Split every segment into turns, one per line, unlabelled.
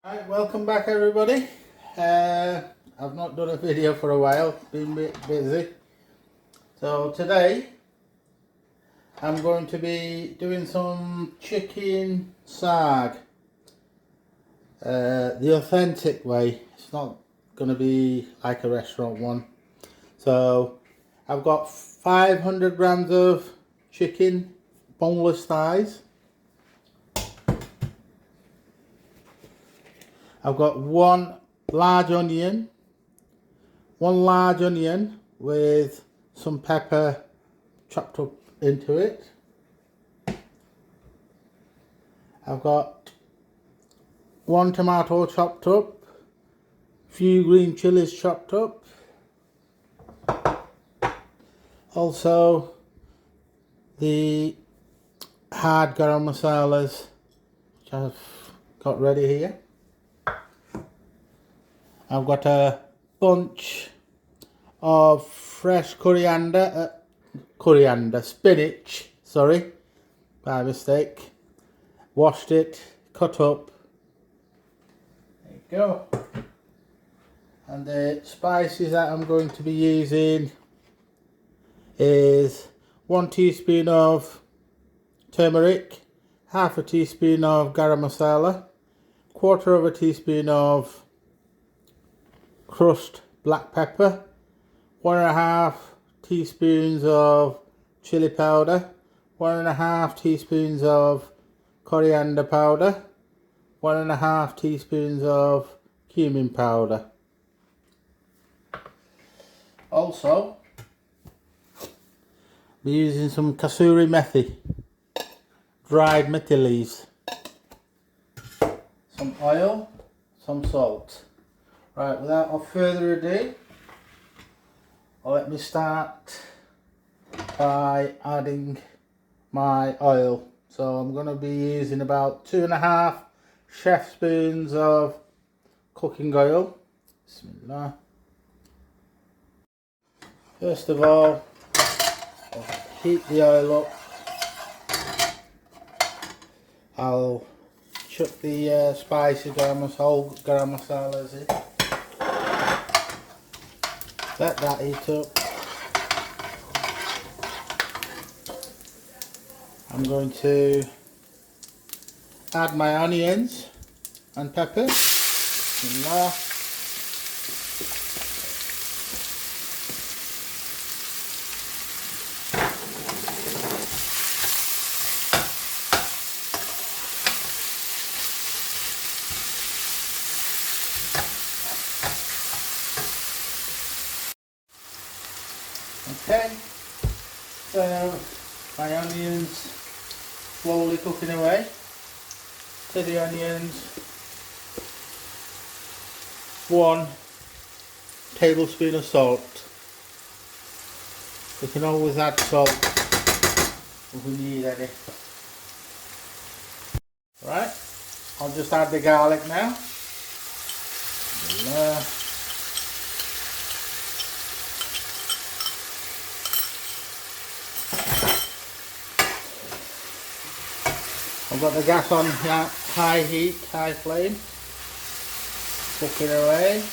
Right, welcome back everybody. I've not done a video for a while, been a bit busy. So today I'm going to be doing some chicken saag. The authentic way. It's not going to be like a restaurant one. So I've got 500 grams of chicken, boneless thighs. I've got one large onion with some pepper chopped up into it. I've got one tomato chopped up, few green chilies chopped up, also the hard garam masalas which I've got ready here. I've got a bunch of fresh spinach, sorry, by mistake. Washed it, cut up. There you go. And the spices that I'm going to be using is 1 teaspoon of turmeric, half a teaspoon of garam masala, 1/4 teaspoon of crushed black pepper, 1.5 teaspoons of chili powder, 1.5 teaspoons of coriander powder, 1.5 teaspoons of cumin powder. Also, we're using some kasuri methi, dried methi leaves, some oil, some salt. Right, without further ado, let me start by adding my oil. So I'm going to be using about 2.5 chef spoons of cooking oil. Bismillah. First of all, I'll heat the oil up. I'll chuck the spicy whole garam masalas in. Let that heat up. I'm going to add my onions and pepper. Bismillah. Okay, so my onions slowly cooking away. To the onions, 1 tablespoon of salt. We can always add salt if we need any. Right, I'll just add the garlic now. I've got the gas on high heat, high flame, cooking away.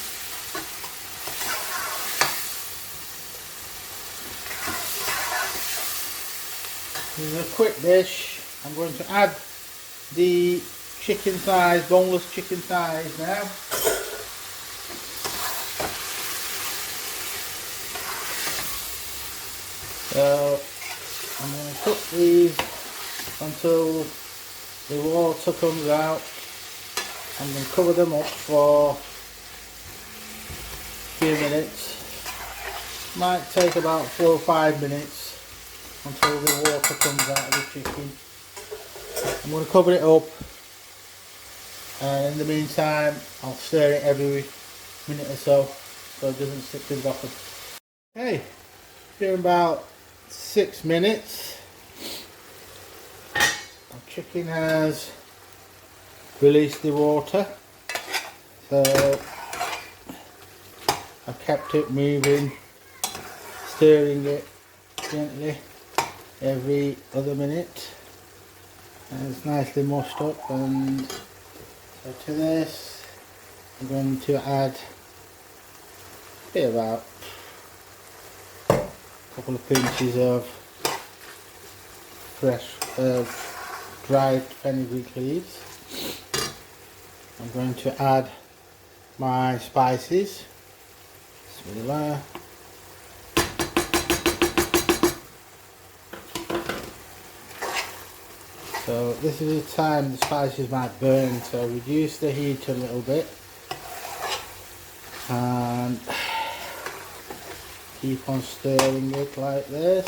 This is a quick dish. I'm going to add the chicken thighs, boneless chicken thighs now. So I'm going to cook these until the water comes out. I'm going to cover them up for a few minutes. Might take about 4 or 5 minutes until the water comes out of the chicken. I'm going to cover it up, and in the meantime I'll stir it every minute or so it doesn't stick to the bottom. Okay, in about 6 minutes. Chicken has released the water, so I've kept it moving, stirring it gently every other minute, and it's nicely mushed up. And so to this I'm going to add about a couple of pinches of fresh dried fenugreek leaves. I'm going to add my spices. Bismillah. So this is the time the spices might burn, so reduce the heat a little bit and keep on stirring it like this.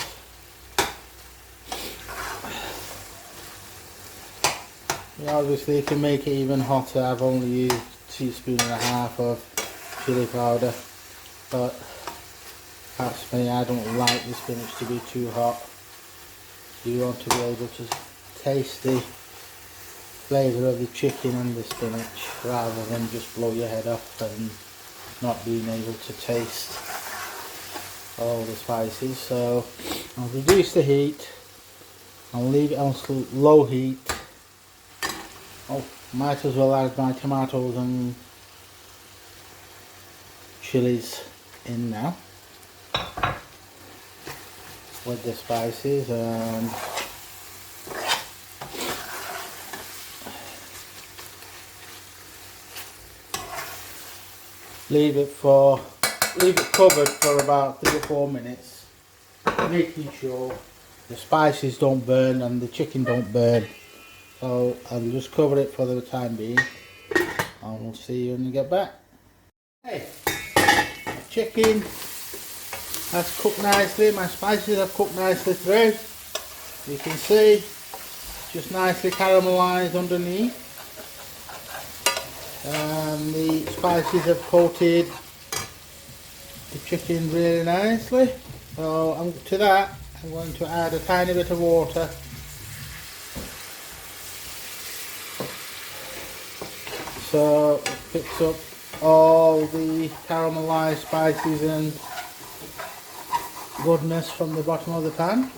You obviously can make it even hotter. I've only used a teaspoon and a half of chili powder, but that's me, I don't like the spinach to be too hot. You want to be able to taste the flavour of the chicken and the spinach rather than just blow your head off and not being able to taste all the spices. So I'll reduce the heat, I'll leave it on low heat. Oh, might as well add my tomatoes and chilies in now with the spices, and leave it covered for about 3 or 4 minutes, making sure the spices don't burn and the chicken don't burn. So I'll just cover it for the time being and we'll see you when you get back. Hey, my chicken has cooked nicely, my spices have cooked nicely through. You can see just nicely caramelised underneath, and the spices have coated the chicken really nicely. So to that I'm going to add a tiny bit of water. So it picks up all the caramelised spices and goodness from the bottom of the pan.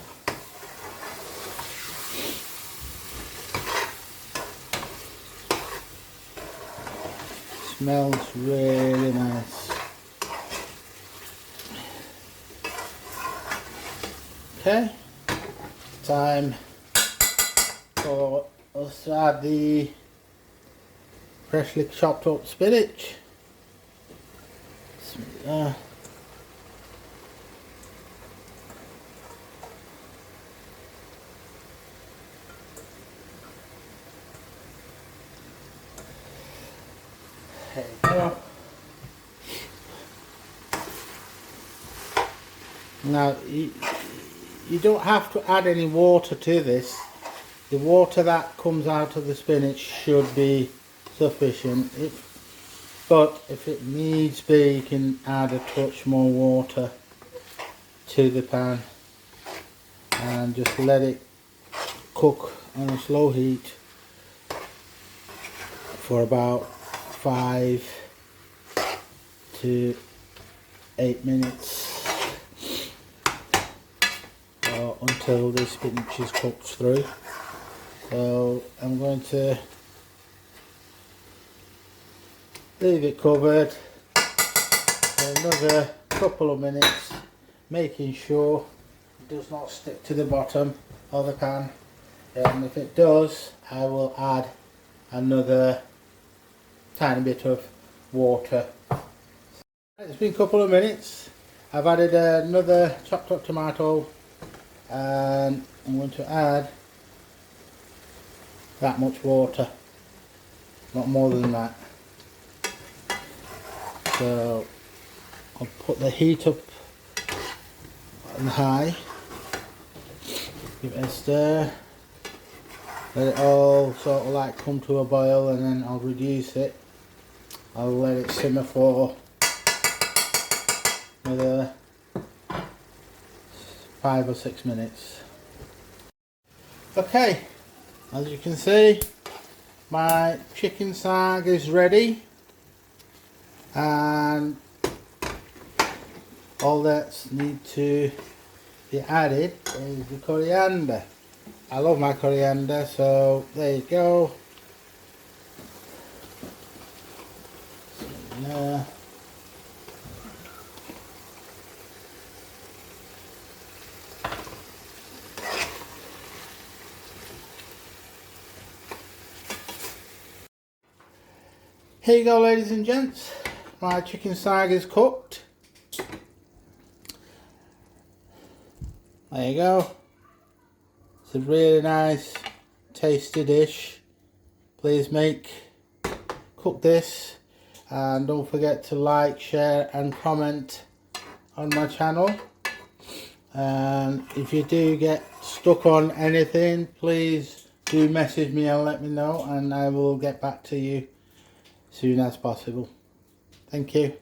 Smells really nice. Okay, time for us to add the freshly chopped up spinach. Bismillah. There you go. Now you don't have to add any water to this. The water that comes out of the spinach should be sufficient, but if it needs be you can add a touch more water to the pan and just let it cook on a slow heat for about 5 to 8 minutes, until the spinach is cooked through. So I'm going to leave it covered for another couple of minutes, making sure it does not stick to the bottom of the pan, and if it does I will add another tiny bit of water. It's been a couple of minutes. I've added another chopped up tomato and I'm going to add that much water, not more than that. So I'll put the heat up on high, give it a stir, let it all sort of like come to a boil, and then I'll reduce it. I'll let it simmer for another 5 or 6 minutes. Okay, as you can see my chicken saag is ready, and all that needs to be added is the coriander. I love my coriander, so there you go. in there. Here you go, ladies and gents. My chicken saag is cooked. There you go. It's a really nice, tasty dish. Please cook this, and don't forget to like, share and comment on my channel. And if you do get stuck on anything, please do message me and let me know, and I will get back to you as soon as possible. Thank you.